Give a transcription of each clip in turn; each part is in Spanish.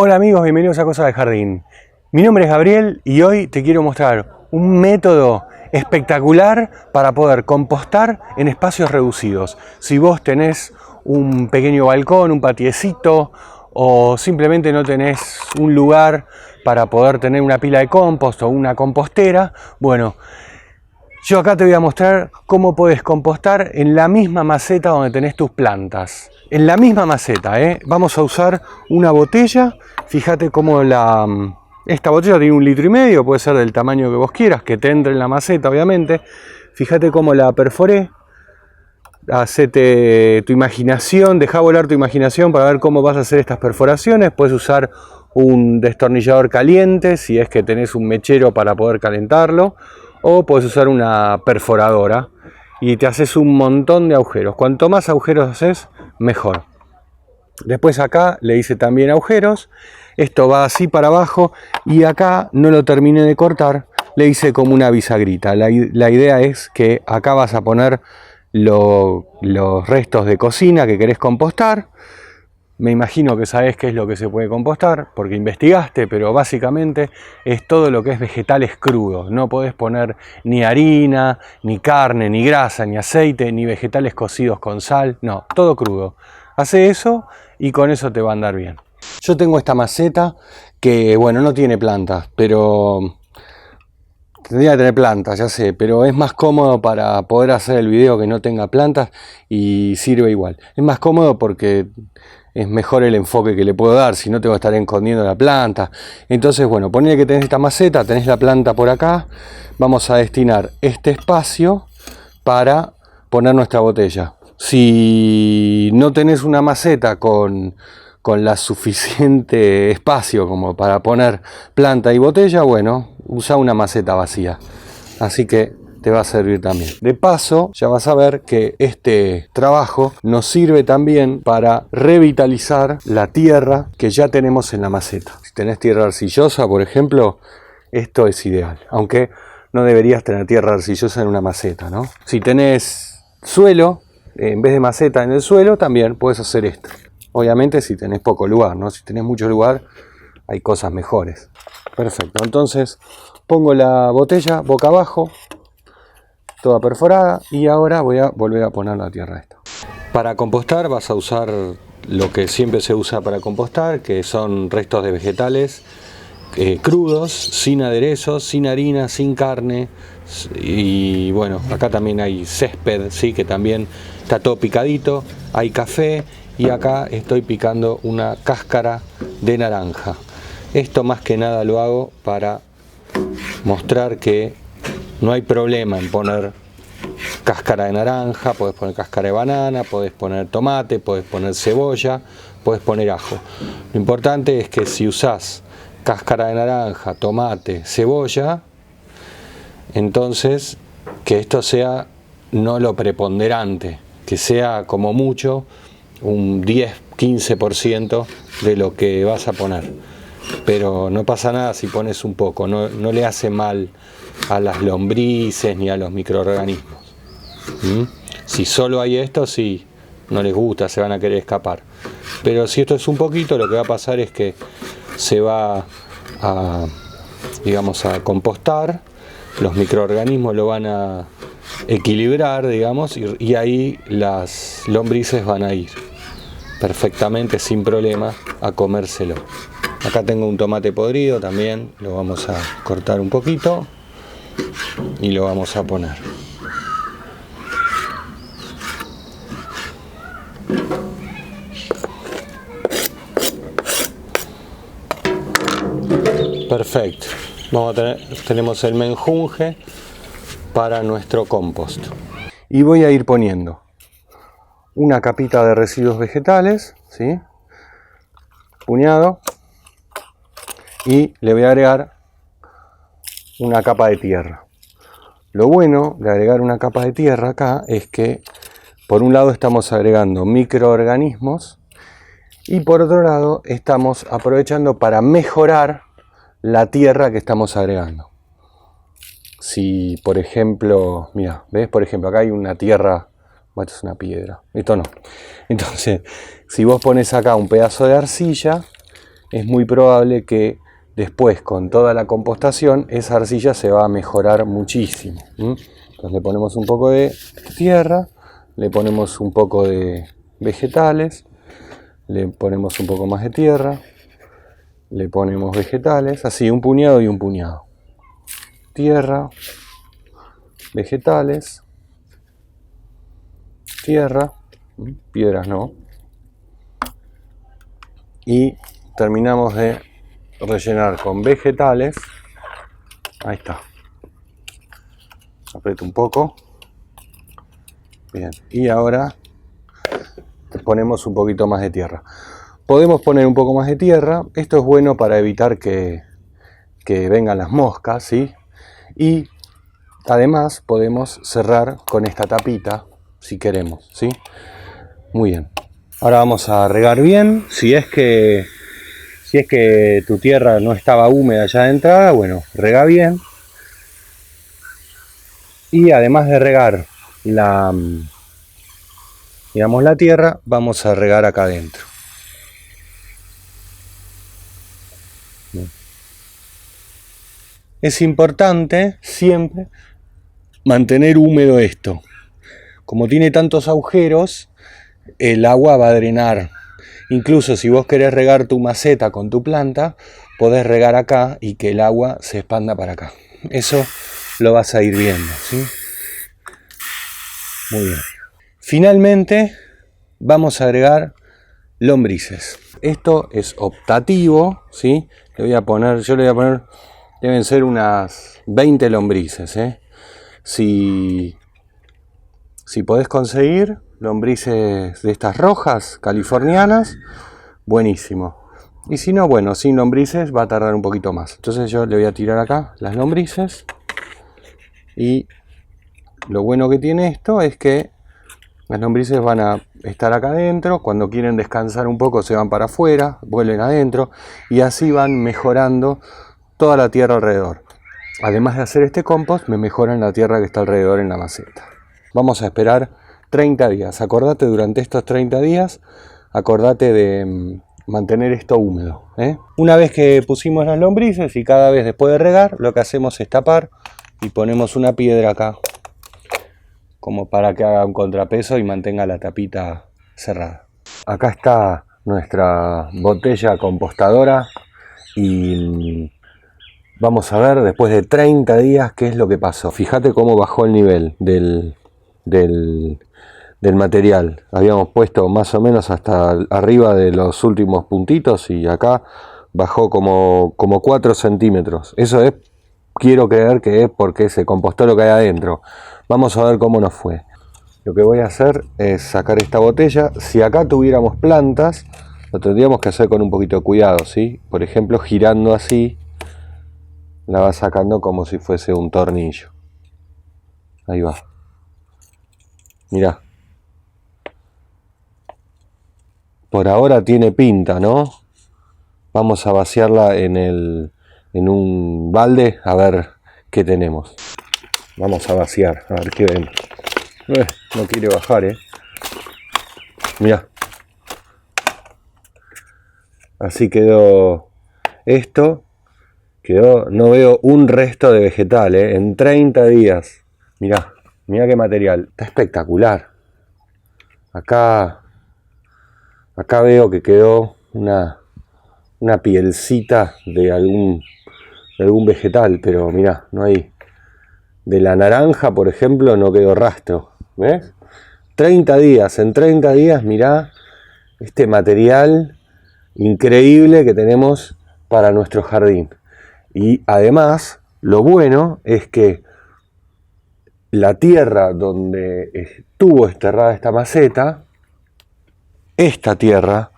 Hola amigos, bienvenidos a Cosas de Jardín. Mi nombre es Gabriel y hoy te quiero mostrar un método espectacular para poder compostar en espacios reducidos. Si vos tenés un pequeño balcón, un patiecito o simplemente no tenés un lugar para poder tener una pila de compost o una compostera, bueno, yo acá te voy a mostrar cómo puedes compostar en la misma maceta donde tenés tus plantas. En la misma maceta, Vamos a usar una botella. Fíjate cómo esta botella tiene 1,5 litros, puede ser del tamaño que vos quieras, que te entre en la maceta, obviamente. Fíjate cómo la perforé. Hacete tu imaginación, deja volar tu imaginación para ver cómo vas a hacer estas perforaciones. Puedes usar un destornillador caliente, si es que tenés un mechero para poder calentarlo. O puedes usar una perforadora y te haces un montón de agujeros. Cuanto más agujeros haces, mejor. Después acá le hice también agujeros. Esto va así para abajo y acá no lo terminé de cortar. Le hice como una bisagrita. La idea es que acá vas a poner los restos de cocina que querés compostar. Me imagino que sabés qué es lo que se puede compostar, porque investigaste, pero básicamente es todo lo que es vegetales crudos. No podés poner ni harina, ni carne, ni grasa, ni aceite, ni vegetales cocidos con sal. No, todo crudo. Hacé eso y con eso te va a andar bien. Yo tengo esta maceta que, bueno, no tiene plantas, pero tendría que tener plantas, ya sé, pero es más cómodo para poder hacer el video que no tenga plantas y sirve igual. Es más cómodo porque es mejor el enfoque que le puedo dar, si no te va a estar escondiendo la planta. Entonces, bueno, ponele que tenés esta maceta, tenés la planta por acá, vamos a destinar este espacio para poner nuestra botella. Si no tenés una maceta con la suficiente espacio como para poner planta y botella, bueno, usa una maceta vacía. Así que te va a servir también. De paso, ya vas a ver que este trabajo nos sirve también para revitalizar la tierra que ya tenemos en la maceta. Si tenés tierra arcillosa, por ejemplo, esto es ideal. Aunque no deberías tener tierra arcillosa en una maceta, ¿no? Si tenés suelo, en vez de maceta en el suelo, también puedes hacer esto. Obviamente si tenés poco lugar, ¿no? Si tenés mucho lugar, hay cosas mejores. Perfecto, entonces pongo la botella boca abajo, toda perforada, y ahora voy a volver a poner la tierra esta. Para compostar vas a usar lo que siempre se usa para compostar, que son restos de vegetales crudos, sin aderezos, sin harina, sin carne. Y bueno, acá también hay césped, sí, que también está todo picadito, hay café y acá estoy picando una cáscara de naranja. Esto más que nada lo hago para mostrar que no hay problema en poner cáscara de naranja, podés poner cáscara de banana, podés poner tomate, podés poner cebolla, podés poner ajo. Lo importante es que si usás cáscara de naranja, tomate, cebolla, entonces que esto sea no lo preponderante, que sea como mucho un 10-15% de lo que vas a poner. Pero no pasa nada si pones un poco, no le hace mal a las lombrices ni a los microorganismos. Si solo hay esto, sí, no les gusta, se van a querer escapar. Pero si esto es un poquito, lo que va a pasar es que se va a, digamos, a compostar, los microorganismos lo van a equilibrar, digamos, y ahí las lombrices van a ir perfectamente, sin problema, a comérselo. Acá tengo un tomate podrido también, lo vamos a cortar un poquito y lo vamos a poner. Perfecto. Tenemos el menjunje para nuestro compost. Y voy a ir poniendo una capita de residuos vegetales, ¿sí? Puñado. Y le voy a agregar una capa de tierra. Lo bueno de agregar una capa de tierra acá es que por un lado estamos agregando microorganismos y por otro lado estamos aprovechando para mejorar la tierra que estamos agregando. Si por ejemplo, mira, ¿ves? Por ejemplo acá hay una tierra, bueno, esto es una piedra, esto no. Entonces, si vos pones acá un pedazo de arcilla es muy probable que después, con toda la compostación, esa arcilla se va a mejorar muchísimo. Entonces le ponemos un poco de tierra, le ponemos un poco de vegetales, le ponemos un poco más de tierra, le ponemos vegetales, así un puñado y un puñado. Tierra, vegetales, tierra, piedras no. Y terminamos de rellenar con vegetales. Ahí está. Aprieto un poco. Bien. Y ahora ponemos un poquito más de tierra. Podemos poner un poco más de tierra. Esto es bueno para evitar que vengan las moscas, ¿sí? Y además podemos cerrar con esta tapita si queremos, ¿sí? Muy bien. Ahora vamos a regar bien. Si es que tu tierra no estaba húmeda ya de entrada, bueno, rega bien. Y además de regar la tierra, vamos a regar acá adentro. Es importante siempre mantener húmedo esto. Como tiene tantos agujeros, el agua va a drenar. Incluso si vos querés regar tu maceta con tu planta, podés regar acá y que el agua se expanda para acá. Eso lo vas a ir viendo, ¿sí? Muy bien. Finalmente vamos a agregar lombrices. Esto es optativo, ¿sí? Yo le voy a poner, deben ser unas 20 lombrices, ¿eh? Si podés conseguir lombrices de estas rojas californianas, buenísimo. Y si no, bueno, sin lombrices va a tardar un poquito más. Entonces yo le voy a tirar acá las lombrices. Y lo bueno que tiene esto es que las lombrices van a estar acá adentro. Cuando quieren descansar un poco se van para afuera, vuelven adentro. Y así van mejorando toda la tierra alrededor. Además de hacer este compost, me mejoran la tierra que está alrededor en la maceta. Vamos a esperar 30 días. Acordate durante estos 30 días, acordate de mantener esto húmedo, ¿eh? Una vez que pusimos las lombrices y cada vez después de regar, lo que hacemos es tapar y ponemos una piedra acá, como para que haga un contrapeso y mantenga la tapita cerrada. Acá está nuestra botella compostadora y vamos a ver después de 30 días qué es lo que pasó. Fíjate cómo bajó el nivel del material. Habíamos puesto más o menos hasta arriba de los últimos puntitos y acá bajó como 4 centímetros. Eso es, quiero creer que es porque se compostó lo que hay adentro. Vamos a ver cómo nos fue. Lo que voy a hacer es sacar esta botella. Si acá tuviéramos plantas, lo tendríamos que hacer con un poquito de cuidado, ¿sí? Por ejemplo, girando así, la va sacando como si fuese un tornillo. Ahí va. Mirá. Por ahora tiene pinta, ¿no? Vamos a vaciarla en un balde a ver qué tenemos. Vamos a vaciar, a ver qué vemos. No quiere bajar, ¿eh? Mirá. Así quedó esto. No veo un resto de vegetal, ¿eh? En 30 días. Mirá, mirá qué material. Está espectacular. Acá veo que quedó una pielcita de algún vegetal, pero mirá, no hay. De la naranja, por ejemplo, no quedó rastro. ¿Ves? 30 días, en 30 días, mirá este material increíble que tenemos para nuestro jardín. Y además, lo bueno es que la tierra donde estuvo enterrada esta maceta, esta tierra,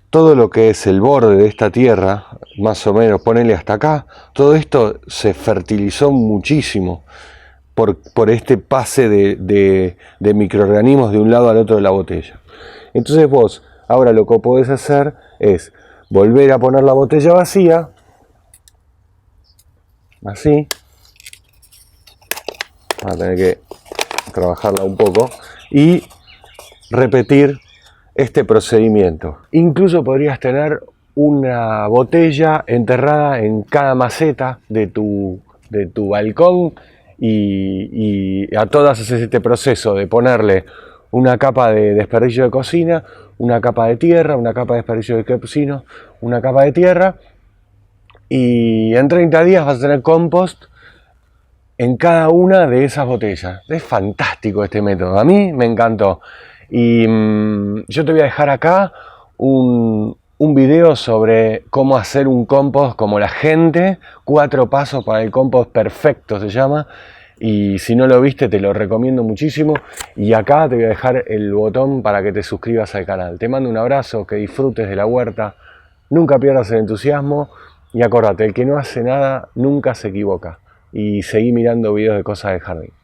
todo lo que es el borde de esta tierra, más o menos, ponele hasta acá, todo esto se fertilizó muchísimo por este pase de microorganismos de un lado al otro de la botella. Entonces vos, ahora lo que podés hacer es volver a poner la botella vacía, así, voy a tener que trabajarla un poco, y repetir este procedimiento. Incluso podrías tener una botella enterrada en cada maceta de tu balcón y a todas haces este proceso de ponerle una capa de desperdicio de cocina, una capa de tierra, una capa de desperdicio de cocina, una capa de tierra, y en 30 días vas a tener compost en cada una de esas botellas. Es fantástico este método, a mí me encantó. Y yo te voy a dejar acá un video sobre cómo hacer un compost como la gente, 4 pasos para el compost perfecto se llama, y si no lo viste te lo recomiendo muchísimo. Y acá te voy a dejar el botón para que te suscribas al canal. Te mando un abrazo, que disfrutes de la huerta, nunca pierdas el entusiasmo y acordate, el que no hace nada nunca se equivoca. Y seguí mirando videos de cosas del jardín.